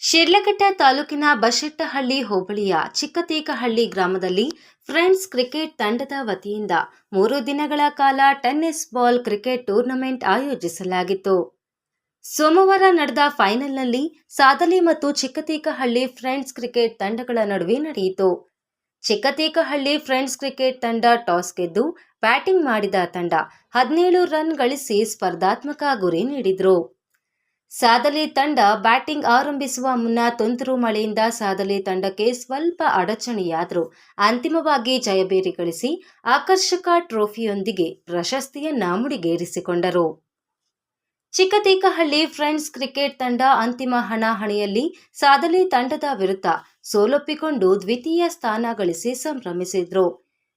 ಶಿಡ್ಲಘಟ್ಟ ತಾಲೂಕಿನ ಬಶೆಟ್ಟಹಳ್ಳಿ ಹೋಬಳಿಯ ಚಿಕ್ಕತೇಕಹಳ್ಳಿ ಗ್ರಾಮದಲ್ಲಿ ಫ್ರೆಂಡ್ಸ್ ಕ್ರಿಕೆಟ್ ತಂಡದ ವತಿಯಿಂದ 3 ದಿನಗಳ ಕಾಲ ಟೆನ್ನಿಸ್ ಬಾಲ್ ಕ್ರಿಕೆಟ್ ಟೂರ್ನಮೆಂಟ್ ಆಯೋಜಿಸಲಾಗಿತ್ತು. ಸೋಮವಾರ ನಡೆದ ಫೈನಲ್ನಲ್ಲಿ ಸಾದಲಿ ಮತ್ತು ಚಿಕ್ಕತೇಕಹಳ್ಳಿ ಫ್ರೆಂಡ್ಸ್ ಕ್ರಿಕೆಟ್ ತಂಡಗಳ ನಡುವೆ ನಡೆಯಿತು. ಚಿಕ್ಕತೇಕಹಳ್ಳಿ ಫ್ರೆಂಡ್ಸ್ ಕ್ರಿಕೆಟ್ ತಂಡ ಟಾಸ್ ಗೆದ್ದು ಬ್ಯಾಟಿಂಗ್ ಮಾಡಿದ ತಂಡ 17 ರನ್ ಗಳಿಸಿ ಸ್ಪರ್ಧಾತ್ಮಕ ಗುರಿ ನೀಡಿದ್ರು. ಸಾದಲಿ ತಂಡ ಬ್ಯಾಟಿಂಗ್ ಆರಂಭಿಸುವ ಮುನ್ನ ತುಂತುರು ಮಳೆಯಿಂದ ಸಾದಲಿ ತಂಡಕ್ಕೆ ಸ್ವಲ್ಪ ಅಡಚಣೆಯಾದರೂ ಅಂತಿಮವಾಗಿ ಜಯಭೇರಿ ಗಳಿಸಿ ಆಕರ್ಷಕ ಟ್ರೋಫಿಯೊಂದಿಗೆ ಪ್ರಶಸ್ತಿಯನ್ನ ಮುಡಿಗೇರಿಸಿಕೊಂಡರು. ಚಿಕ್ಕತೇಕಹಳ್ಳಿ ಫ್ರೆಂಡ್ಸ್ ಕ್ರಿಕೆಟ್ ತಂಡ ಅಂತಿಮ ಹಣಾಹಣಿಯಲ್ಲಿ ಸಾದಲಿ ತಂಡದ ವಿರುದ್ಧ ಸೋಲೊಪ್ಪಿಕೊಂಡು ದ್ವಿತೀಯ ಸ್ಥಾನ ಗಳಿಸಿ ಸಂಭ್ರಮಿಸಿದ್ರು.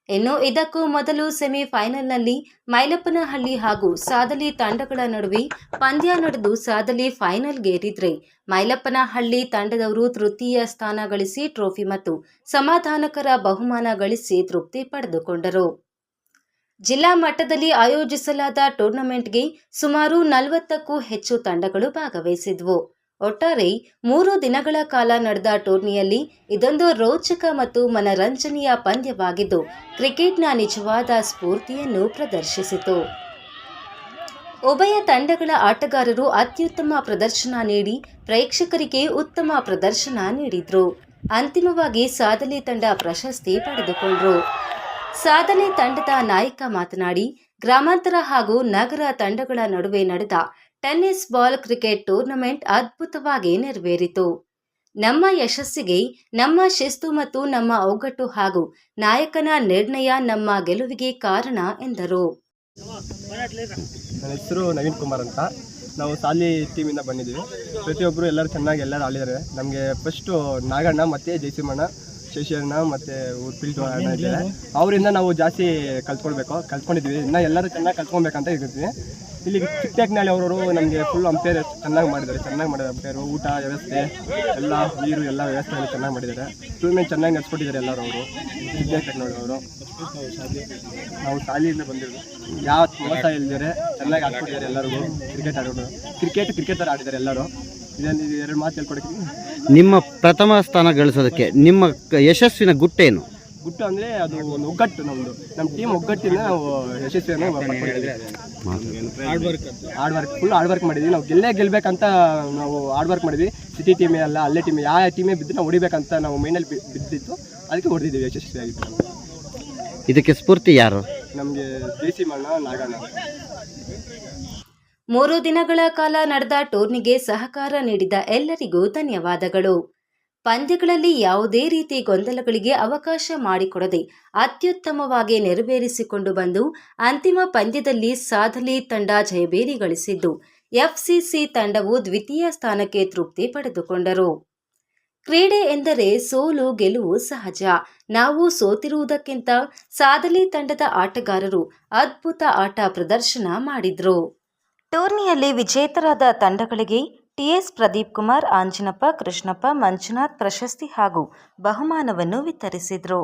ಇನ್ನು ಇದಕ್ಕೂ ಮೊದಲು ಸೆಮಿಫೈನಲ್ನಲ್ಲಿ ಮೈಲಪ್ಪನಹಳ್ಳಿ ಹಾಗೂ ಸಾದಲಿ ತಂಡಗಳ ನಡುವೆ ಪಂದ್ಯ ನಡೆದು ಸಾದಲಿ ಫೈನಲ್ಗೇರಿದ್ರೆ ಮೈಲಪ್ಪನಹಳ್ಳಿ ತಂಡದವರು ತೃತೀಯ ಸ್ಥಾನ ಗಳಿಸಿ ಟ್ರೋಫಿ ಮತ್ತು ಸಮಾಧಾನಕರ ಬಹುಮಾನ ಗಳಿಸಿ ತೃಪ್ತಿ ಪಡೆದುಕೊಂಡರು. ಜಿಲ್ಲಾ ಮಟ್ಟದಲ್ಲಿ ಆಯೋಜಿಸಲಾದ ಟೂರ್ನಮೆಂಟ್ಗೆ ಸುಮಾರು 40ಕ್ಕೂ ಹೆಚ್ಚು ತಂಡಗಳು ಭಾಗವಹಿಸಿದ್ವು. ಒಟ್ಟಾರೆ 3 ದಿನಗಳ ಕಾಲ ನಡೆದ ಟೂರ್ನಿಯಲ್ಲಿ ಇದೊಂದು ರೋಚಕ ಮತ್ತು ಮನರಂಜನೆಯ ಪಂದ್ಯವಾಗಿದ್ದು ಕ್ರಿಕೆಟ್ನ ನಿಜವಾದ ಸ್ಫೂರ್ತಿಯನ್ನು ಪ್ರದರ್ಶಿಸಿತು. ಉಭಯ ತಂಡಗಳ ಆಟಗಾರರು ಅತ್ಯುತ್ತಮ ಪ್ರದರ್ಶನ ನೀಡಿ ಪ್ರೇಕ್ಷಕರಿಗೆ ಉತ್ತಮ ಪ್ರದರ್ಶನ ನೀಡಿದ್ರು. ಅಂತಿಮವಾಗಿ ಸಾದಲಿ ತಂಡ ಪ್ರಶಸ್ತಿ ಪಡೆದುಕೊಂಡರು. ಸಾದಲಿ ತಂಡದ ನಾಯಕ ಮಾತನಾಡಿ, ಗ್ರಾಮಾಂತರ ಹಾಗೂ ನಗರ ತಂಡಗಳ ನಡುವೆ ನಡೆದ ಟೆನ್ನಿಸ್ ಬಾಲ್ ಕ್ರಿಕೆಟ್ ಟೂರ್ನಮೆಂಟ್ ಅದ್ಭುತವಾಗಿ ನೆರವೇರಿತು. ನಮ್ಮ ಯಶಸ್ಸಿಗೆ ನಮ್ಮ ಶಿಸ್ತು ಮತ್ತು ನಮ್ಮ ಒಗ್ಗಟ್ಟು ಹಾಗೂ ನಾಯಕನ ನಿರ್ಣಯ ನಮ್ಮ ಗೆಲುವಿಗೆ ಕಾರಣ ಎಂದರು. ನನ್ನ ಹೆಸರು ನವೀನ್ ಕುಮಾರ್ ಅಂತ. ನಾವು ಸಾಲಿ ಟೀಮಿಂದ ಬಂದಿದ್ದೀವಿ. ಪ್ರತಿಯೊಬ್ಬರು ಎಲ್ಲರೂ ಚೆನ್ನಾಗಿ ಆಡಿದ್ದಾರೆ. ನಮಗೆ ಫಸ್ಟು ನಾಗಣ್ಣ ಮತ್ತು ಜಯಸಿಂಹಣ್ಣ, ಶಶಿಯಣ್ಣ ಮತ್ತು ಉರ್ಪಿಲ್ ಅಣ್ಣ ಇದ್ದಾರೆ. ಅವರಿಂದ ನಾವು ಜಾಸ್ತಿ ಕಲ್ತ್ಕೊಂಡಿದ್ದೀವಿ. ಇನ್ನೂ ಎಲ್ಲರೂ ಚೆನ್ನಾಗಿ ಕಲ್ತ್ಕೊಬೇಕಂತ ಇರ್ತೀವಿ. ಇಲ್ಲಿ ಚಿಕ್ಕತೇಕನಹಳ್ಳಿ ಅವರು ನಮಗೆ ಫುಲ್ ಅಂಪೇರ್ ಚೆನ್ನಾಗಿ ಮಾಡಿದ್ದಾರೆ. ಅಂಪೇರು, ಊಟ ವ್ಯವಸ್ಥೆ ಎಲ್ಲ, ನೀರು ಎಲ್ಲ ವ್ಯವಸ್ಥೆ ಚೆನ್ನಾಗಿ ಮಾಡಿದ್ದಾರೆ. ಟೂರ್ನಮೆಂಟ್ ಚೆನ್ನಾಗಿ ನಡೆಸ್ಕೊಟ್ಟಿದ್ದಾರೆ ಎಲ್ಲರೂ. ಅವರು ಚಿಕ್ಕತೇಕನಹಳ್ಳಿ ಅವರು. ನಾವು ಶಾಲೆಯಿಂದ ಬಂದಿರೋದು. ಯಾವ ಮೋಸ ಇಲ್ದಿದ್ದಾರೆ ಚೆನ್ನಾಗಿ ಆಡ್ಕೊಟ್ಟಿದ್ದಾರೆ ಎಲ್ಲರಿಗೂ. ಕ್ರಿಕೆಟ್ ಆಡಿದ್ದಾರೆ ಎಲ್ಲರೂ. ಇದನ್ನು 2 ಮಾತು ಹೇಳ್ಕೊಡ್ತೀನಿ. ನಿಮ್ಮ ಪ್ರಥಮ ಸ್ಥಾನ ಗಳಿಸೋದಕ್ಕೆ ನಿಮ್ಮ ಯಶಸ್ವಿನ ಗುಟ್ಟೇನು? ಗುಟ್ಟು ಅಂದರೆ ಅದು ಒಂದು ಒಗ್ಗಟ್ಟು. ನಮ್ಮ ಟೀಮ್ ಒಗ್ಗಟ್ಟಿನ ನಾವು ಯಶಸ್ವಿಯನ್ನು ಫುಲ್ ಹಾರ್ಡ್ ವರ್ಕ್ ಮಾಡಿದ್ವಿ. ನಾವು ಗೆಲ್ಲಬೇಕಂತ ನಾವು ಹಾರ್ಡ್ ವರ್ಕ್ ಮಾಡಿದ್ವಿ. ಸಿಟಿ ಟೀಮೇ ಅಲ್ಲ, ಅಲ್ಲೇ ಟೀಮೇ, ಯಾವ ಟೀಮೇ ಬಿದ್ದು ನಾವು ಹೊಡಿಬೇಕಂತ ನಾವು ಮೈಂಡಲ್ಲಿ ಬಿದ್ದಿತ್ತು. ಅದಕ್ಕೆ ಹೊಡೆದಿದ್ದೀವಿ, ಯಶಸ್ವಿಯಾಗಿತ್ತು. ಇದಕ್ಕೆ ಸ್ಫೂರ್ತಿ ಯಾರು? ನಮಗೆ ಜಯಸಿಂಹಣ್ಣ, ನಾಗಣ್ಣ. 3 ದಿನಗಳ ಕಾಲ ನಡೆದ ಟೂರ್ನಿಗೆ ಸಹಕಾರ ನೀಡಿದ ಎಲ್ಲರಿಗೂ ಧನ್ಯವಾದಗಳು. ಪಂದ್ಯಗಳಲ್ಲಿ ಯಾವುದೇ ರೀತಿ ಗೊಂದಲಗಳಿಗೆ ಅವಕಾಶ ಮಾಡಿಕೊಡದೆ ಅತ್ಯುತ್ತಮವಾಗಿ ನೆರವೇರಿಸಿಕೊಂಡು ಬಂದು ಅಂತಿಮ ಪಂದ್ಯದಲ್ಲಿ ಸಾದಲಿ ತಂಡ ಜಯಭೇರಿ ಗಳಿಸಿದ್ದು ಎಫ್ಸಿಸಿ ತಂಡವು ದ್ವಿತೀಯ ಸ್ಥಾನಕ್ಕೆ ತೃಪ್ತಿ ಪಡೆದುಕೊಂಡರು. ಕ್ರೀಡೆ ಎಂದರೆ ಸೋಲು ಗೆಲುವು ಸಹಜ. ನಾವು ಸೋತಿರುವುದಕ್ಕಿಂತ ಸಾದಲಿ ತಂಡದ ಆಟಗಾರರು ಅದ್ಭುತ ಆಟ ಪ್ರದರ್ಶನ ಮಾಡಿದ್ರು. ಟೂರ್ನಿಯಲ್ಲಿ ವಿಜೇತರಾದ ತಂಡಗಳಿಗೆ ಟಿಎಸ್ ಪ್ರದೀಪ್ ಕುಮಾರ್, ಆಂಜಿನಪ್ಪ, ಕೃಷ್ಣಪ್ಪ, ಮಂಜುನಾಥ್ ಪ್ರಶಸ್ತಿ ಹಾಗೂ ಬಹುಮಾನವನ್ನು ವಿತರಿಸಿದರು.